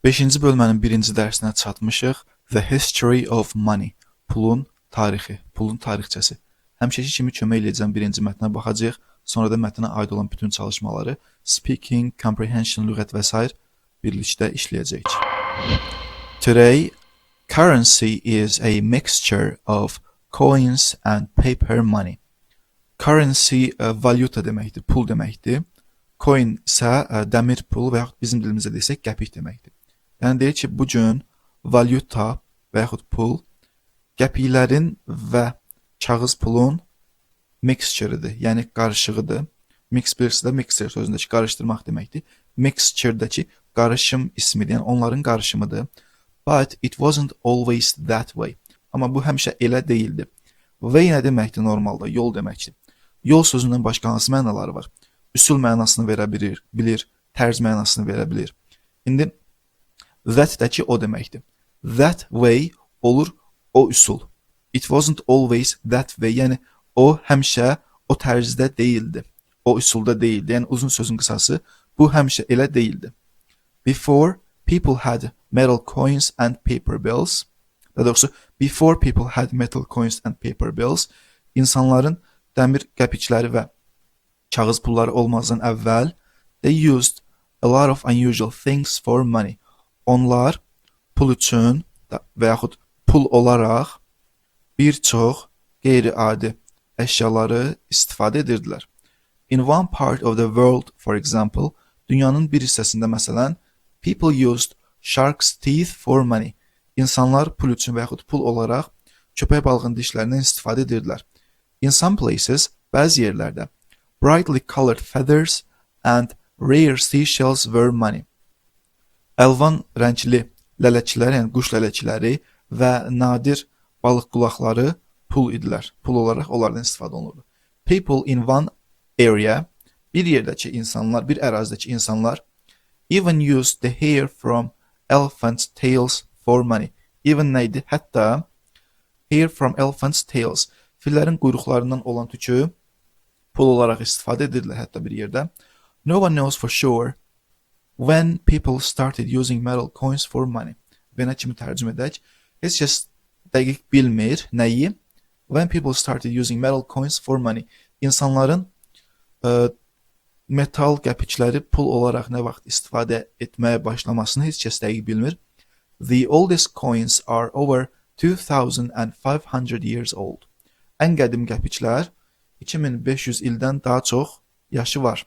5-ci bölmənin 1-ci dərsinə çatmışıq. The History of Money. Pulun tarixi, pulun tarixçəsi. Həmişəki kimi kömək edəcəm, birinci mətnə baxacağıq. Sonra da mətnə aid olan bütün çalışmaları speaking, comprehension, lüğət və s. birlikdə işləyəcəyik. Today, currency is a mixture of coins and paper money. Currency valyuta deməkdir, pul deməkdir. Coin isə dəmir pul və yaxud bizim dilimizdə desək qəpik deməkdir. Yəni deyir ki, bu gün valyuta və yaxud pul qəpiklərin və kağız pulun mixture-idir, yəni qarışığıdır. Mix birisi də mixture sözündəki qarışdırmaq deməkdir. Mixture-dəki qarışım ismidir, yəni onların qarışımıdır. But it wasn't always that way. Amma bu həmişə elə deyildi. Way nə deməkdir normalda? Yol deməkdir. Yol sözündən başqa hansı mənaları var? Üsul mənasını verə bilir, tərz mənasını verə bilir. İndi that-dəki o deməkdir. That way olur o üsul. It wasn't always that way. Yəni o həmişə o tərzdə deyildi. O üsulda deyildi. Yəni uzun sözün qısası bu həmişə elə deyildi. Before people had metal coins and paper bills. Daha doğrusu before people had metal coins and paper bills. İnsanların dəmir qəpikləri və kağız pulları olmazdan əvvəl they used a lot of unusual things for money. Onlar pul üçün və yaxud pul olaraq bir çox qeyri-adi əşyaları istifadə edirdilər. In one part of the world, for example, dünyanın bir hissəsində məsələn, people used shark's teeth for money. İnsanlar pul üçün və yaxud pul olaraq köpək balığının dişlərindən istifadə edirdilər. In some places, bəzi yerlərdə, brightly colored feathers and rare seashells were money. Əlvan rəngli lələklər, yəni quş lələkləri və nadir balıq qulaqları pul idilər. Pul olaraq onlardan istifadə olunurdu. People in one area, bir yerdəki insanlar, bir ərazidəki insanlar even used the hair from elephant's tails for money. Even nə idi? Hətta hair from elephant's tails, fillərin quyruqlarından olan tükü pul olaraq istifadə edirdilər hətta bir yerdə. No one knows for sure when people started using metal coins for money. Və nə kimi tərcümə edək? Heç kəs dəqiq bilmir nəyi? When people started using metal coins for money. İnsanların metal qəpikləri pul olaraq nə vaxt istifadə etməyə başlamasını heç kəs dəqiq bilmir. The oldest coins are over 2500 years old. Ən qədim qəpiklər 2500 ildən daha çox yaşı var.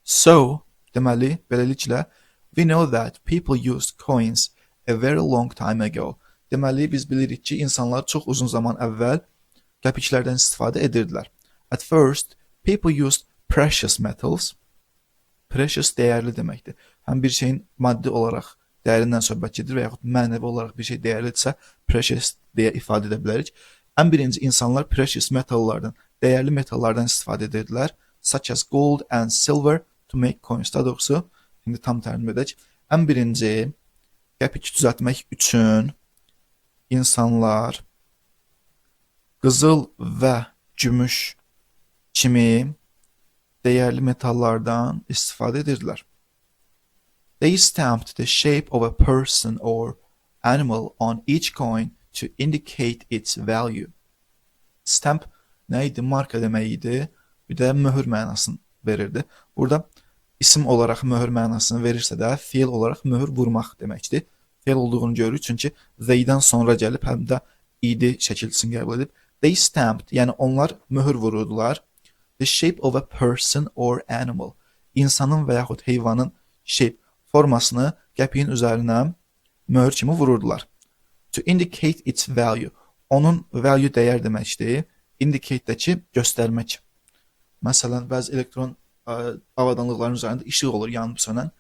So, deməli, beləliklə, we know that people used coins a very long time ago. Deməli, biz bilirik ki, insanlar çox uzun zaman əvvəl qəpiklərdən istifadə edirdilər. At first, people used precious metals. Precious dəyərli deməkdir. Həm bir şeyin maddi olaraq dəyərindən söhbət gedir və yaxud mənəvi olaraq bir şey dəyərlidirsə, precious deyə ifadə edə bilərik. Ən birinci insanlar precious metallardan, dəyərli metallardan istifadə edirdilər, such as gold and silver to make coins. Daha doğrusu, indi tam tərcümə edək. Ən birinci qəpik düzəltmək üçün insanlar qızıl və gümüş kimi dəyərli metallardan istifadə edirdilər. They stamped the shape of a person or animal on each coin to indicate its value. Stamp nə idi? Marka demək idi. Bir də möhür mənasını verirdi. Burada isim olaraq möhür mənasını verirsə də fiil olaraq möhür vurmaq deməkdir. Fiil olduğunu görürük çünki they-dən sonra gəlib həm də id şəkilçisini qəbul edib. They stamped, yəni onlar möhür vururdular. The shape of a person or animal. İnsanın və yaxud heyvanın shape formasını qəpiyin üzərinə möhür kimi vururdular. To indicate its value. Onun value dəyər deməkdir. Indicate-dəki göstərmək. Məsələn, bəzi elektron avadanlıqların üzərində işıq olur, yanıb sönən.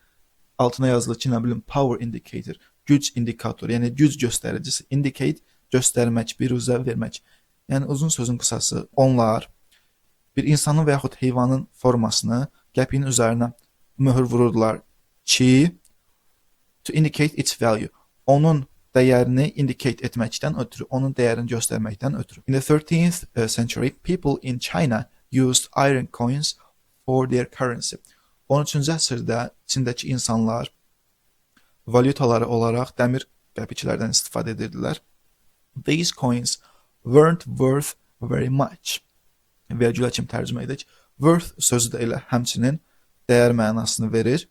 Altına yazılır ki, nə bilim, power indicator, güc indikatoru, yəni güc göstəricisi. Indicate, göstərmək, biruzə vermək. Yəni uzun sözün qısası, onlar bir insanın və yaxud heyvanın formasını qəpiyin üzərinə möhür vururdular ki, to indicate its value. Onun dəyərini indicate etməkdən ötürü, onun dəyərini göstərməkdən ötürü. In the 13th century, people in China used iron coins for their currency. 13-cü əsrdə Çindəki insanlar valyutaları olaraq dəmir qəpiklərdən istifadə edirdilər. These coins weren't worth very much. Vergülə kimi tərcümə edək. Worth sözü də elə həmçinin dəyər mənasını verir.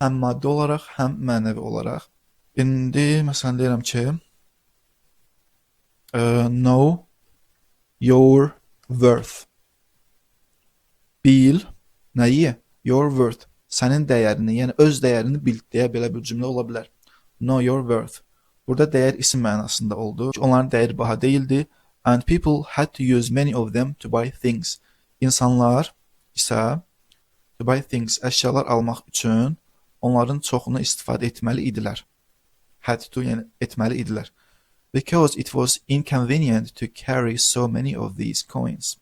Həm maddi olaraq, həm mənəvi olaraq. İndi məsələn deyirəm ki, know your worth. Bil nəyi? Your worth. Sənin dəyərini, yəni öz dəyərini bil deyə belə bir cümlə ola bilər. Know your worth. Burada dəyər isim mənasında oldu. Onların dəyəri baha deyildi. And people had to use many of them to buy things. İnsanlar isə to buy things, əşyalar almaq üçün onların çoxunu istifadə etməli idilər. Had to, yəni etməli idilər. Because it was inconvenient to carry so many of these coins.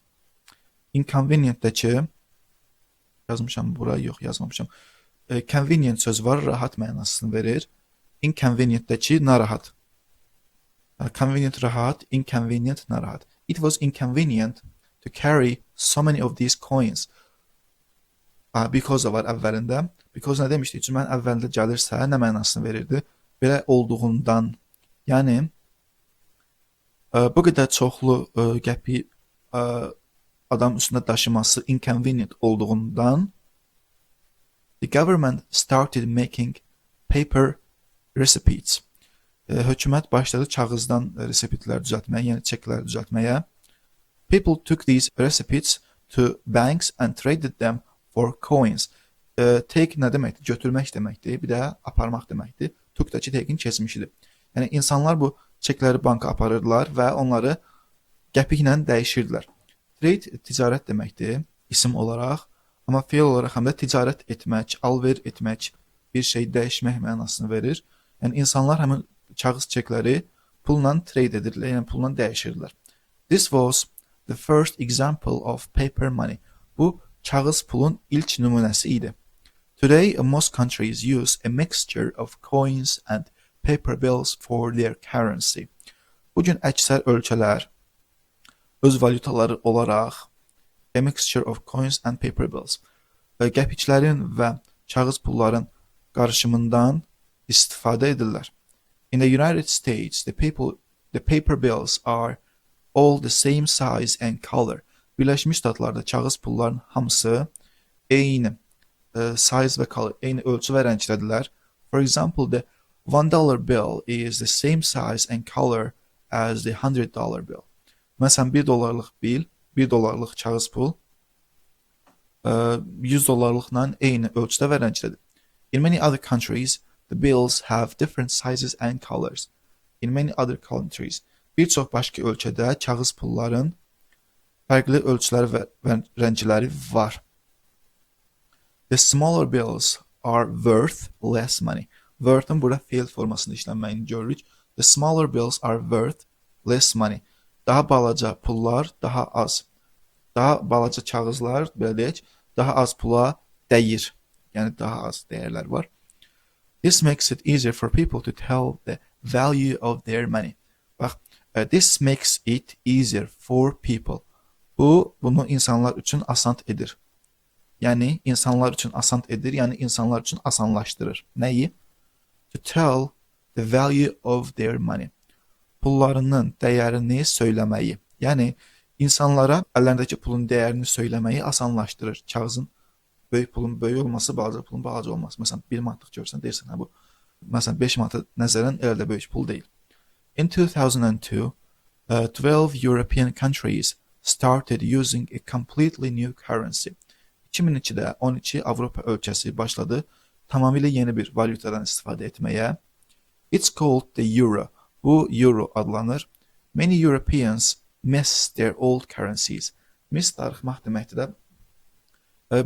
Inconvenient-dəki yazmışam bura, yox yazmamışam. Convenient söz var, rahat mənasını verir. Inconvenient-dəki narahat. Convenient rahat, inconvenient narahat. It was inconvenient to carry so many of these coins. Because var əvvəlində. Because nə demişdik? Cümlənin əvvəlində gəlirsə nə mənasını verirdi? Belə olduğundan. Yəni bu qədər çoxlu qəpi adam üstündə daşıması inconvenient olduğundan the government started making paper receipts. Hökumət başladı kağızdan reseptlər düzəltməyə, yəni çeklər düzəltməyə. People took these receipts to banks and traded them for coins. Take nə deməkdir? Götürmək deməkdir. Bir də aparmaq deməkdir. Took-dakı take'in keçmişidir. Yəni insanlar bu çekləri banka aparırdılar və onları qəpiklə dəyişirdilər. Trade ticarət deməkdir, isim olaraq, amma feil olaraq həm də ticarət etmək, alver etmək, bir şey dəyişmək mənasını verir. Yəni insanlar həmin kağız çekləri pulla trade edirlər, yəni pulla dəyişirdilər. This was the first example of paper money. Bu kağız pulun ilk nümunəsi idi. Today most countries use a mixture of coins and paper bills for their currency. Bugün əksər ölkələr öz valyutaları olaraq a mixture of coins and paper bills qəpiklərin və kağız pulların qarışımından istifadə edirlər. In the United States, the paper bills are all the same size and color. Birləşmiş Ştatlarda kağız pulların hamısı eyni size və color, eyni ölçü və rəngdədirlər. For example, the $1 bill is the same size and color as the $100 bill. Məsələn, $1 bil, $1 kağız pul $100-lıqla eyni ölçüdə və rəngdədir. In many other countries, the bills have different sizes and colors. In many other countries, bir çox başqa ölkədə kağız pulların fərqli ölçüləri və rəngləri var. The smaller bills are worth less money. Worth'ın burada fail formasında işlənməyini görürük. The smaller bills are worth less money. Daha balaca pullar daha az. Daha balaca kağızlar, belə deyək, daha az pula dəyir. Yəni daha az dəyərlər var. This makes it easier for people to tell the value of their money. Bax, this makes it easier for people. Bunu insanlar üçün asan edir. Yəni insanlar üçün asan edir, yəni insanlar üçün asanlaşdırır. Nəyi? To tell the value of their money. Pullarının dəyərini söyləməyi. Yəni insanlara əllərindəki pulun dəyərini söyləməyi asanlaşdırır. Kağızın böyük pulun böyük olması, balaca pulun balaca olması. Məsələn, 1 manatlıq görsən, deyirsən, bu məsələn 5 manata nəzərən elə də böyük pul deyil. In 2002, 12 European countries started using a completely new currency. 2002-də 12 Avropa ölkəsi başladı tamamilə yeni bir valyutadan istifadə etməyə. It's called the euro. Bu euro adlanır. Many Europeans miss their old currencies. Miss darıxmaq deməkdir də.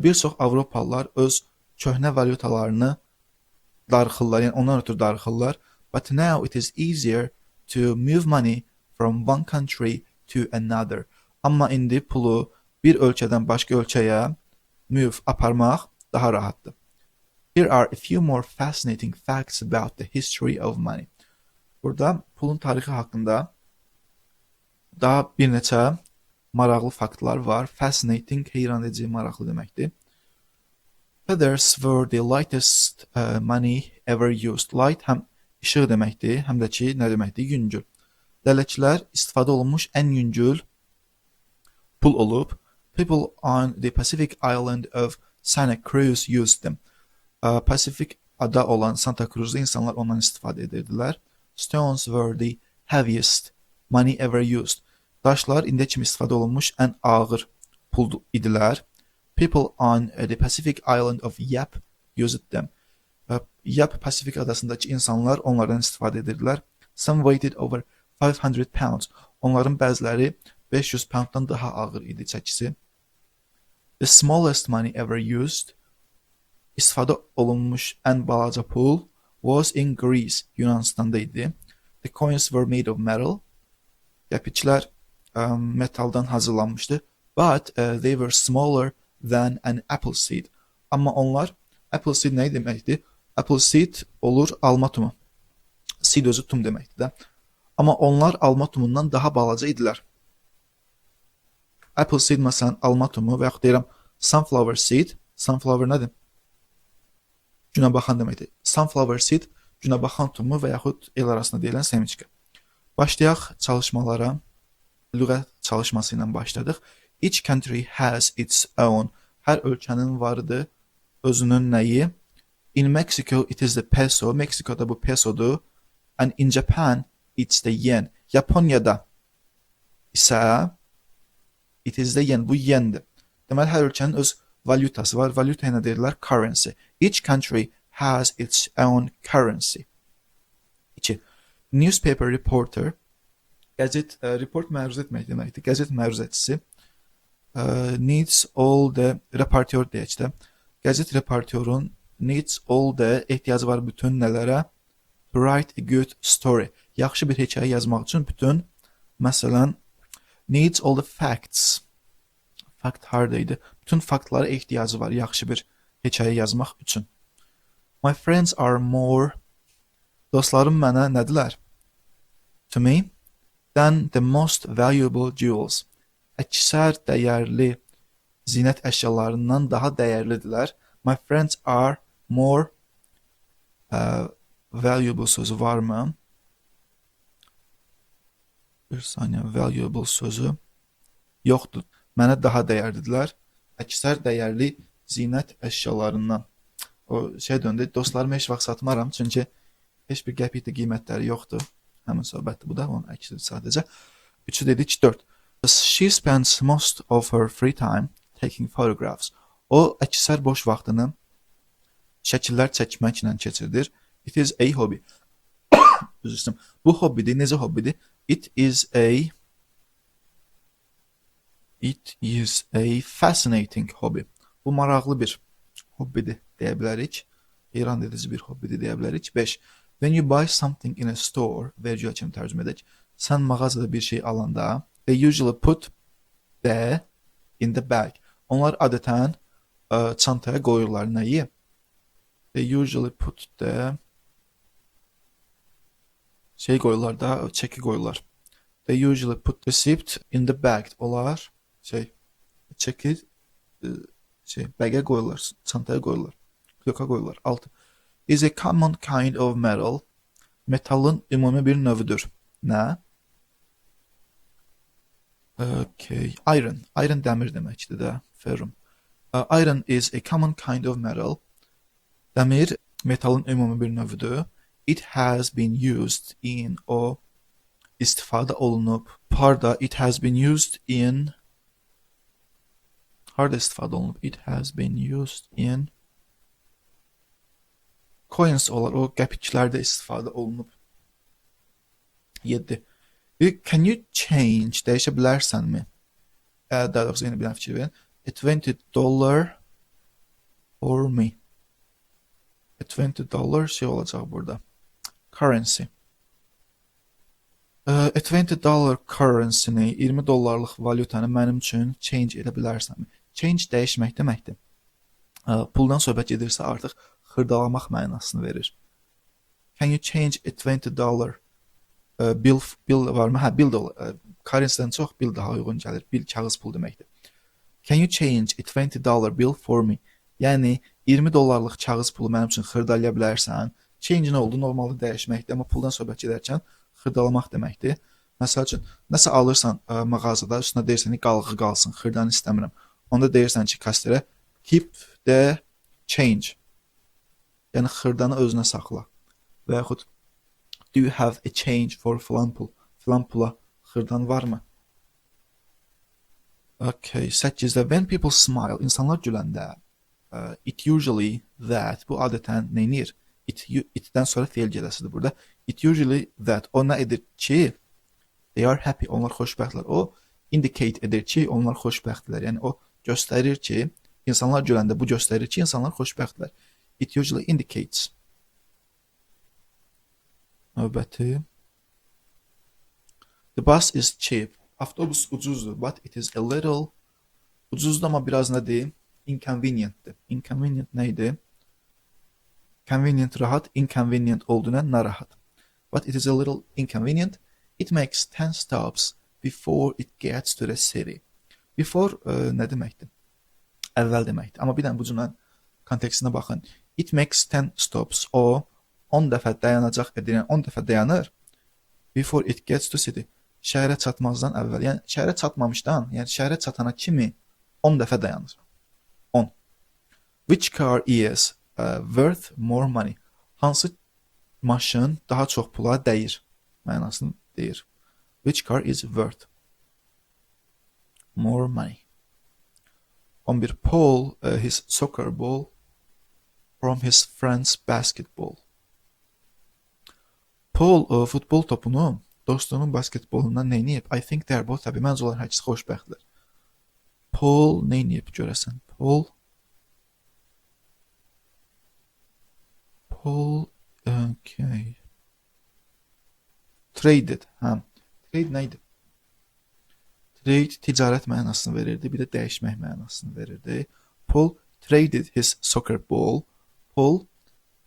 Bir çox Avropalılar öz köhnə valyutalarını darıxırlar, yəni ondan ötürü darıxırlar. But now it is easier to move money from one country to another. Amma indi pulu bir ölkədən başqa ölkəyə aparmaq daha rahatdır. Here are a few more fascinating facts about the history of money. Burada pulun tarixi haqqında daha bir neçə maraqlı faktlar var. Fascinating, heyran edici, maraqlı deməkdir. Feathers were the lightest money ever used. Light həm işıq deməkdir, həm də ki, nə deməkdir? Yüngül. Lələklər istifadə olunmuş ən yüngül pul olub. People on the Pacific island of Santa Cruz used them. Pasifik ada olan Santa Cruz'da insanlar ondan istifadə edirdilər. Stones were the heaviest money ever used. Daşlar indiyə kimi istifadə olunmuş ən ağır pul idilər. People on the Pacific island of Yap used them. Yap Pasifik adasındakı insanlar onlardan istifadə edirdilər. Some weighted over 500 pounds. Onların bəziləri 500 pounddan daha ağır idi çəkisi. The smallest money ever used. İstifadə olunmuş ən balaca pul was in Greece. Yunanistanda idi. The coins were made of metal. Qəpiklər metaldan hazırlanmışdı. But they were smaller than an apple seed. Amma onlar, apple seed nə deməkdir? Apple seed olur alma tumu. Seed özü tum deməkdir də. Amma onlar alma tumundan daha balaca idilər. Apple seed məsələn alma tumu və yaxud deyirəm sunflower seed. Sunflower nədir? Günəbaxan deməkdir. Sunflower seed günəbaxan tumu və yaxud el arasında deyilən semiçka. Başlayaq çalışmalara. Lüğət çalışması ilə başladıq. Each country has its own. Hər ölkənin vardı özünün nəyi? In Mexico it is the peso. Meksikoda bu pesodur. And in Japan it's the yen. Yaponiyada isə it is the yen. Bu yendir. Deməli hər ölkənin öz valyutası var. Valyuta nə deyirlər? Currency. Each country has its own currency. 2. Newspaper reporter. Qəzet report məruz etmək deməkdir. Qəzet məruzətçisi needs all the reporter deyək də. Qəzet reporterun needs all the ehtiyacı var bütün nələrə? To write a good story. Yaxşı bir hekayə yazmaq üçün bütün məsələn needs all the facts. Fact hardaydı. Bütün faktlara ehtiyacı var yaxşı bir hekayə yazmaq üçün. My friends are more. Dostlarım mənə nədirlər? To me, than the most valuable jewels. Əksər dəyərli zinət əşyalarından daha dəyərlidirlər. My friends are more valuable sözü varmı? Bir saniyə, valuable sözü yoxdur. Mənə daha dəyərlidirlər. Əksər dəyərli zinət əşyalarından. O şey döndü. Dostlarımı heç vaxt satmaram, çünki heç bir qəpik də qiymətləri yoxdur. Həmin söhbətdir bu da, onun əksidir sadəcə. 3-ü dedik, 4. She spends most of her free time taking photographs. O əksər boş vaxtını şəkillər çəkməklə keçirdir. It is a hobby. Üzr istəyirəm. Bu hobbidir. Necə hobbidir? It is a fascinating hobby. Bu maraqlı bir hobbidir deyə bilərik. Heyran edici bir hobbidir deyə bilərik. 5. When you buy something in a store, vergi kimi tərcümə edək. Sən mağazada bir şey alanda, they usually put the in the bag. Onlar adətən çantaya qoyurlar nəyi? They usually put the şey qoyurlar da, çeki qoyurlar. They usually put the receipt in the bag. Onlar çeki bagə qoyurlar, çantaya qoyurlar. Yoka qoyurlar. 6. Is a common kind of metal. Metalın ümumi bir növüdür. Nə? Okay. Iron. Iron dəmir deməkdir də. Ferrum. Iron is a common kind of metal. Dəmir metalın ümumi bir növüdür. It has been used in o istifadə olunub. Harda? It has been used in harda istifadə olunub? It has been used in coins olar. O qəpiklərdə istifadə olunub. 7. Can you change? Dəyişə bilərsənmi? Daha doğrusu yeni bir fikir verin. $20 for me. $20 şey olacaq burada. Currency. $20 currency-ni, $20 valyutanı mənim üçün change edə bilərsənmi? Change dəyişmək deməkdir. Puldan söhbət gedirsə artıq xırdalamaq mənasını verir. Can you change a $20 bill varmı? Hə, bill də currency-dən çox bill daha uyğun gəlir. Bill kağız pul deməkdir. Can you change a $20 bill for me? Yəni 20 dollarlıq kağız pulu mənim üçün xırdalaya bilərsən. Change nə oldu? Normalda dəyişməkdir, amma puldan söhbət gedərkən xırdalamaq deməkdir. Məsəl üçün, nəsə alırsan mağazada, üstünə deyirsən ki, qalığı qalsın, xırdanı istəmirəm. Onda deyirsən ki, kassirə keep the change. Yəni xırdanı özünə saxla. Və yaxud do you have a change for filan pul? Filan pula xırdan varmı? Okay, 8-də when people smile, insanlar güləndə it usually that, bu adətən neynir? Itdən sonra fe'l gələsidir burada. It usually that, o nə edir ki, they are happy, onlar xoşbəxtlər. O indicate edir ki, onlar xoşbəxtlər. Yəni o göstərir ki, insanlar güləndə bu göstərir ki, insanlar xoşbəxtlər. It usually indicates. Növbəti. The bus is cheap. Avtobus ucuzdur, but it is a little, ucuzdur amma biraz nədir? Inconvenientdir. Inconvenient nə idi? Convenient rahat, inconvenient olduğuna narahat. But it is a little inconvenient. It makes 10 stops before it gets to the city. Before nə deməkdir? Əvvəl deməkdir. Amma bir dənə bu cümlənin kontekstinə baxın. It makes 10 stops. O 10 dəfə dayanacaq edir. Yəni 10 dəfə dayanır. Before it gets to city. Şəhərə çatmazdan əvvəl. Yəni şəhərə çatmamışdan, yəni şəhərə çatana kimi 10 dəfə dayanır. 10. Which car is worth more money? Hansı maşın daha çox pula dəyir? Mənasını deyir. Which car is worth more money? 11. Paul his soccer ball from his friend's basketball. Paul futbol topunu dostunun basketbolundan neyniyib? I think they are both happy. Məncə onlar hər ikisi xoşbəxtlər. Paul neyniyib görəsən? Paul, okay. Traded. Hə. Trade nə idi? Trade ticarət mənasını verirdi, bir də dəyişmək mənasını verirdi. Paul traded his soccer ball. Paul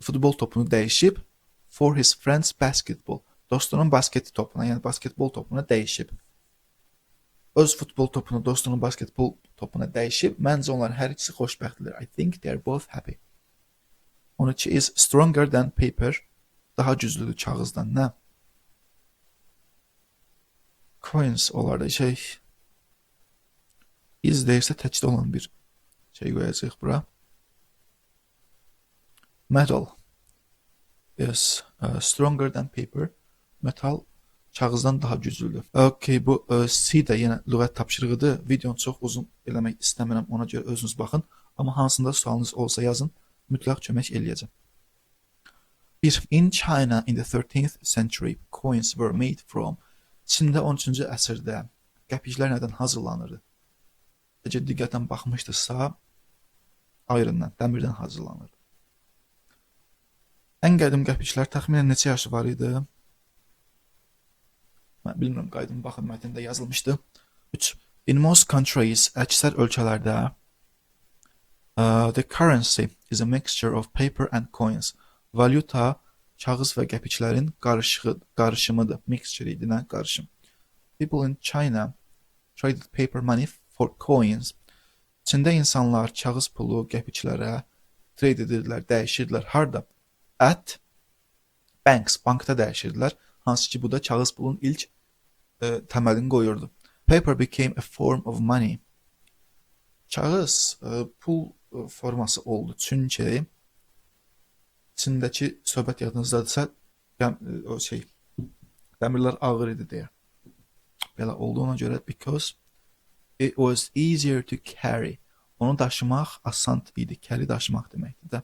futbol topunu dəyişib for his friend's basketball. Dostunun basket topuna, yəni basketbol topuna dəyişib. Öz futbol topunu dostunun basketbol topuna dəyişib. Məncə onlar hər ikisi xoşbəxtdirlər. I think they are both happy. 12 is stronger than paper. Daha güclüdür kağızdan. Nə? Coins olardı şey. Is deyirsə təkdə olan bir şey qoyacaq bura. Metal is stronger than paper. Metal kağızdan daha güclüdür. Okay, bu C də yenə lüğət tapşırığıdır. Videonu çox uzun eləmək istəmirəm, ona görə özünüz baxın. Amma hansında sualınız olsa yazın, mütləq kömək eləyəcəm. 1. In China in the 13th century, coins were made from. Çində 13-cü əsrdə qəpiklər nədən hazırlanırdı? Əgər diqqətən baxmışdırsa, ayrından, dəmirdən hazırlanırdı. Ən qədim qəpiklər təxminən neçə yaşı var idi? Mən bilmirəm, qaydım baxın, mətndə yazılmışdı. 3. In most countries, əksər ölkələrdə the currency is a mixture of paper and coins. Valyuta, kağız və qəpiklərin qarışımıdır. Mixture idi, nə? Qarışım. People in China traded paper money for coins. Çində insanlar kağız pulu qəpiklərə trade edirlər, dəyişirdilər. Harda? At banks, bankda dəyişirdilər. Hansı ki, bu da kağız pulun ilk təməlini qoyurdu. Paper became a form of money. Kağız pul forması oldu. Çünki içindəki söhbət yadınızdadırsa, o şey, dəmirlər ağır idi deyə. Belə olduğuna görə, because it was easier to carry. Onu daşımaq asan idi. Carry daşımaq deməkdir də.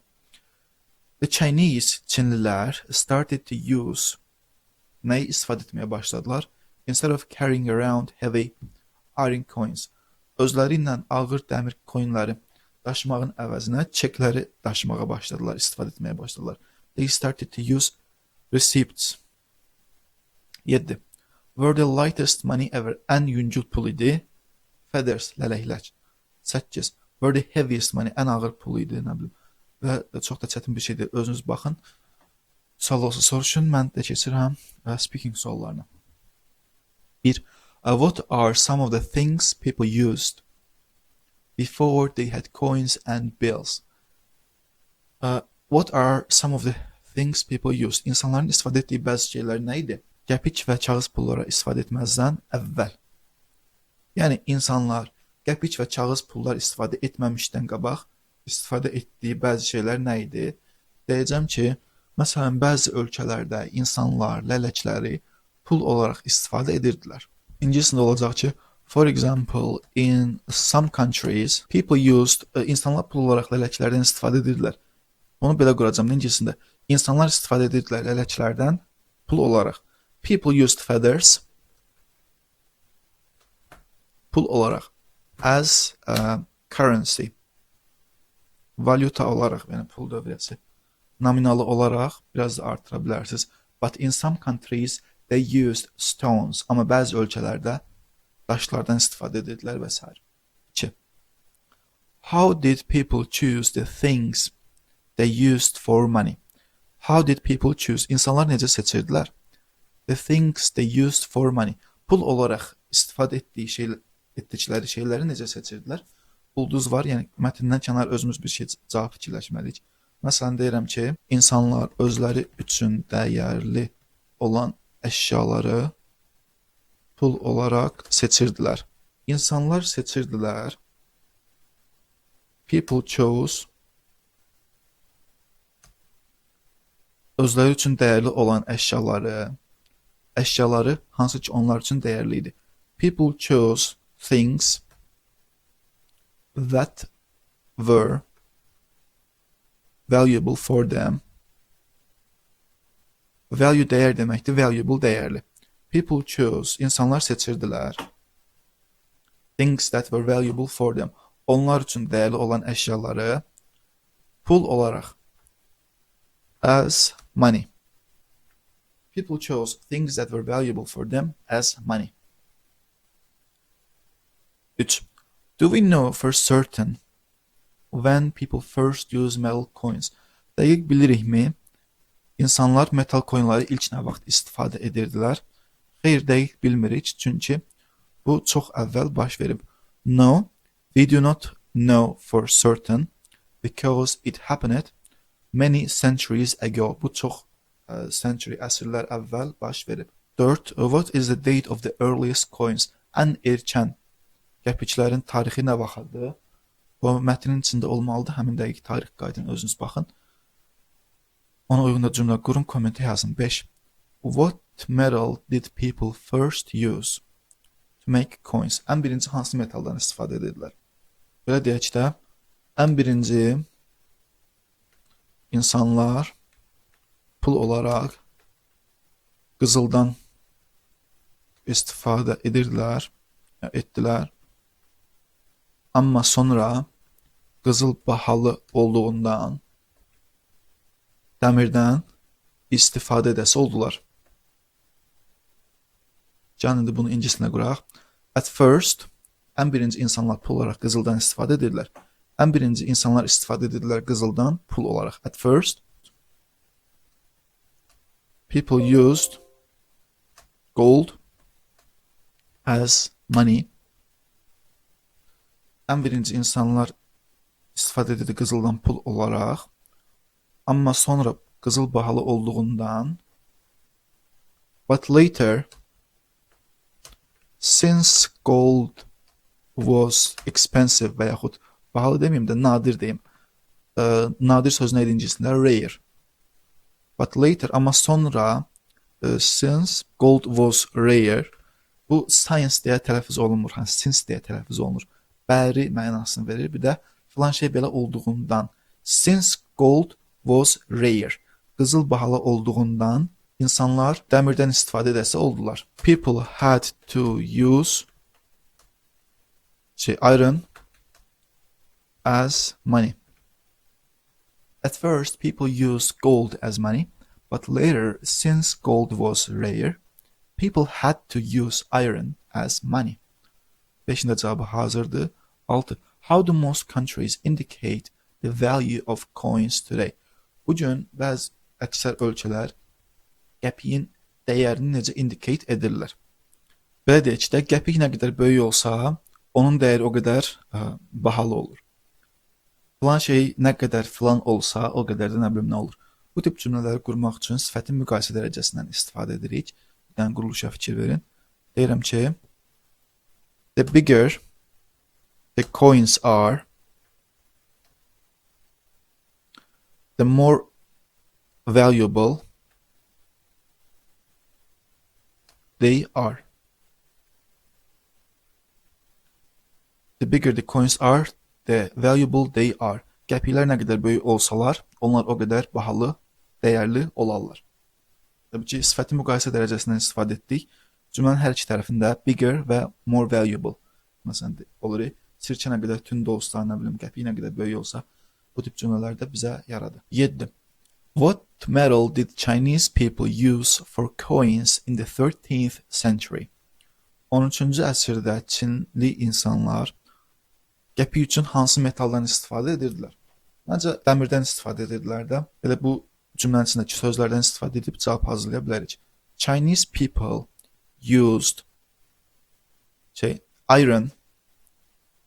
The Chinese, Çinlilər, started to use, nəyi istifadə etməyə başladılar? Instead of carrying around heavy iron coins, özləri ilə ağır dəmir coinləri daşımağın əvəzinə çekləri daşımağa başladılar, istifadə etməyə başladılar. They started to use receipts. 7. Were the lightest money ever. Ən yüngül pul idi. Feathers, lələklər. 8. Were the heaviest money. Ən ağır pul idi, nə bilim. Və çox da çətin bir şeydir. Özünüz baxın. Sual olsa soruşun. Mən də keçirəm speaking suallarına. 1. What are some of the things people used before they had coins and bills? What are some of the things people use? İnsanların istifadə etdiyi bəzi şeylər nə idi? Qəpik və kağız pullara istifadə etməzdən əvvəl. Yəni insanlar qəpik və kağız pullar istifadə etməmişdən qabaq istifadə etdiyi bəzi şeylər nə idi? Deyəcəm ki, məsələn, bəzi ölkələrdə insanlar lələkləri pul olaraq istifadə edirdilər. İngiliscə olacaq ki, for example, in some countries, people used, insanlar pul olaraq lələklərdən istifadə edirdilər. Onu belə quracam ingiliscə. İnsanlar istifadə edirdilər lələklərdən pul olaraq. People used feathers pul olaraq as currency. Valyuta olaraq, yəni pul dövrəsi. Nominalı olaraq biraz da artıra bilərsiniz. But in some countries they used stones. Amma bəzi ölkələrdə daşlardan istifadə edirdilər və s. 2. How did people choose the things they used for money? How did people choose? İnsanlar necə seçirdilər? The things they used for money. Pul olaraq istifadə etdikləri şeyləri necə seçirdilər? Ulduz var, yəni mətndən kənar özümüz bir şey cavab fikirləşməliyik. Məsələn, deyirəm ki, insanlar özləri üçün dəyərli olan əşyaları pul olaraq seçirdilər. İnsanlar seçirdilər. People chose özləri üçün dəyərli olan əşyaları hansı ki onlar üçün dəyərli idi. People chose things that were valuable for them. Value dəyər deməkdir, valuable dəyərli. People chose, insanlar seçirdilər. Things that were valuable for them. Onlar üçün dəyərli olan əşyaları pul olaraq as money. People chose things that were valuable for them as money. 3. Do we know for certain when people first use metal coins? Dəqiq bilirikmi? İnsanlar metal coinları ilk nə vaxt istifadə edirdilər? Xeyr, dəqiq bilmirik, çünki bu çox əvvəl baş verib. No, we do not know for certain because it happened many centuries ago. Bu çox əsrlər əvvəl baş verib. 4. What is the date of the earliest coins? Ən erkən qəpiklərin tarixi nə vaxtdır? Bu mətnin içində olmalıdır. Həmin dəqiq tarix qaydını özünüz baxın. Ona uyğun da cümlə qurun, kommentə yazın. 5. What metal did people first use to make coins? Ən birinci hansı metaldan istifadə edirdilər? Belə deyək də, ən birinci insanlar pul olaraq qızıldan istifadə etdilər. Amma sonra qızıl bahalı olduğundan dəmirdən istifadə edəsi oldular. Gəlin indi bunu ingiliscə quraq. At first, ən birinci insanlar pul olaraq qızıldan istifadə edirlər. Ən birinci insanlar istifadə edirlər qızıldan pul olaraq. At first, people used gold as money. Ən birinci insanlar istifadə edirdi qızıldan pul olaraq. Amma sonra qızıl bahalı olduğundan, but later, since gold was expensive və yaxud bahalı deməyim də nadir deyim. Nadir söz nə idi ingiliscə? Rare. But later, amma sonra, since gold was rare, bu science deyə tələffüz olunmur, since deyə tələffüz olunur. Bəri mənasını verir, bir də filan şey belə olduğundan. Since gold was rare. Qızıl bahalı olduğundan insanlar dəmirdən istifadə edəsi oldular. People had to use iron as money. At first, people used gold as money, but later, since gold was rare, people had to use iron as money. 5-ci cavabı hazırdır. 6. How do most countries indicate the value of coins today? Bugün bəzi əksər ölkələr qəpiyin dəyərini necə indicate edirlər? Belə deyək də, qəpik nə qədər böyük olsa, onun dəyəri o qədər bahalı olur. Filan şey nə qədər filan olsa, o qədər də nə bilim nə olur. Bu tip cümlələri qurmaq üçün sifətin müqayisə dərəcəsindən istifadə edirik. Bir dənə quruluşa fikir verin. Deyirəm ki, the bigger the coins are, the more valuable they are. The bigger the coins are, the valuable they are. Qəpiklər nə qədər böyük olsalar, onlar o qədər bahalı, dəyərli olarlar. Təbii ki, sifəti müqayisə dərəcəsindən istifadə etdik. Cümlənin hər iki tərəfində bigger və more valuable. Məsələn, olur, sirkə nə qədər tünd olsa, nə bilim, qəpik nə qədər böyük olsa, bu tip cümlələr də bizə yaradı. 7. What metal did Chinese people use for coins in the 13th century? 13-cü əsrdə Çinli insanlar qəpik üçün hansı metaldan istifadə edirdilər? Məncə dəmirdən istifadə edirdilər də. Belə bu cümlənin içindəki sözlərdən istifadə edib cavab hazırlaya bilərik. Chinese people used iron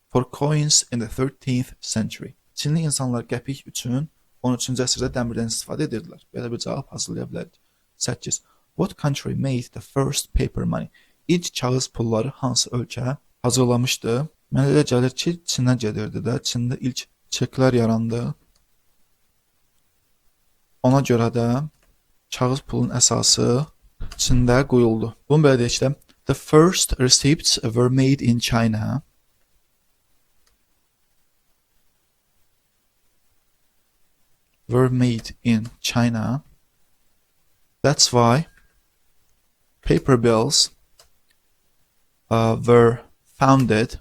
for coins in the 13th century. Çinli insanlar qəpik üçün 13-cü əsrdə dəmirdən istifadə edirdilər. Belə bir cavab hazırlaya bilərik. 8. What country made the first paper money? İlk kağız pulları hansı ölkə hazırlamışdı? Mənə elə gəlir ki, Çinə gedirdi də. Çində ilk çeklər yarandı. Ona görə də kağız pulun əsası Çində qoyuldu. Bunu belə deyək də, the first receipts were made in China. Were made in China. That's why paper bills were founded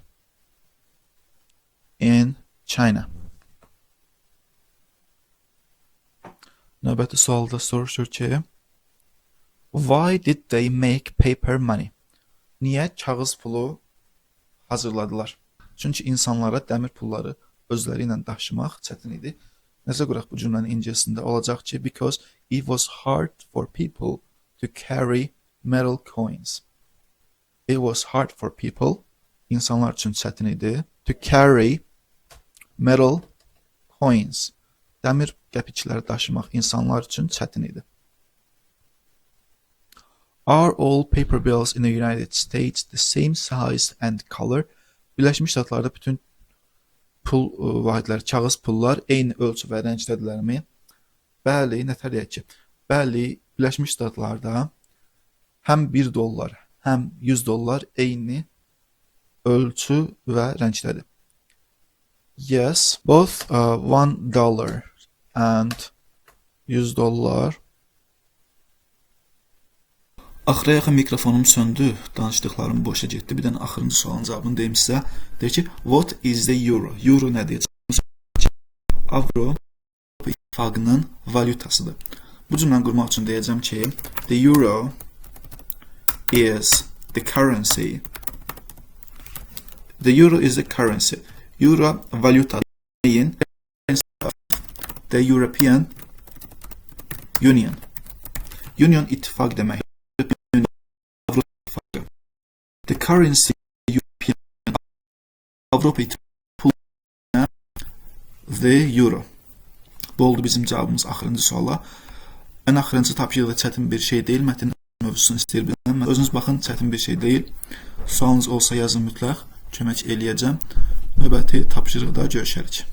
in China. Növbəti sualda soruşur ki, why did they make paper money? Niyə kağız pulu hazırladılar? Çünki insanlara dəmir pulları özləri ilə daşımaq çətin idi. Nəzərə quraq bu cümlənin ingilisində olacaq ki, because it was hard for people to carry metal coins. It was hard for people, insanlar üçün çətin idi, to carry metal coins. Dəmir qəpikləri daşımaq insanlar üçün çətin idi. Are all paper bills in the United States the same size and color? Birləşmiş Ştatlarda bütün pul vahidləri, kağız pullar eyni ölçü və rəngdədirlərmi? Bəli, nətər deyək ki? Bəli, Birləşmiş Ştatlarda həm $1, həm $100 eyni ölçü və rəngdədir. Yes, both $1 and $100. Axıra yaxın mikrofonum söndü, danışdıqlarım boşa getdi. Bir dənə axırıncı sualın cavabını deyim sizə. Deyir ki, what is the euro? Euro nədir? Avro İttifaqının valyutasıdır. Bu cümləni qurmaq üçün deyəcəm ki, the euro is the currency. The euro is the currency. Euro valyuta deyin. The European Union. Union ittifaq demək. The currency European Avropa İttifaqı the euro. Bu oldu bizim cavabımız axırıncı suala. Ən axırıncı tapşırıq da çətin bir şey deyil. Mətin mövzusunu istəyir bilməm. Özünüz baxın, çətin bir şey deyil. Sualınız olsa yazın mütləq. Kömək eləyəcəm. Növbəti tapşırıqda görüşərik.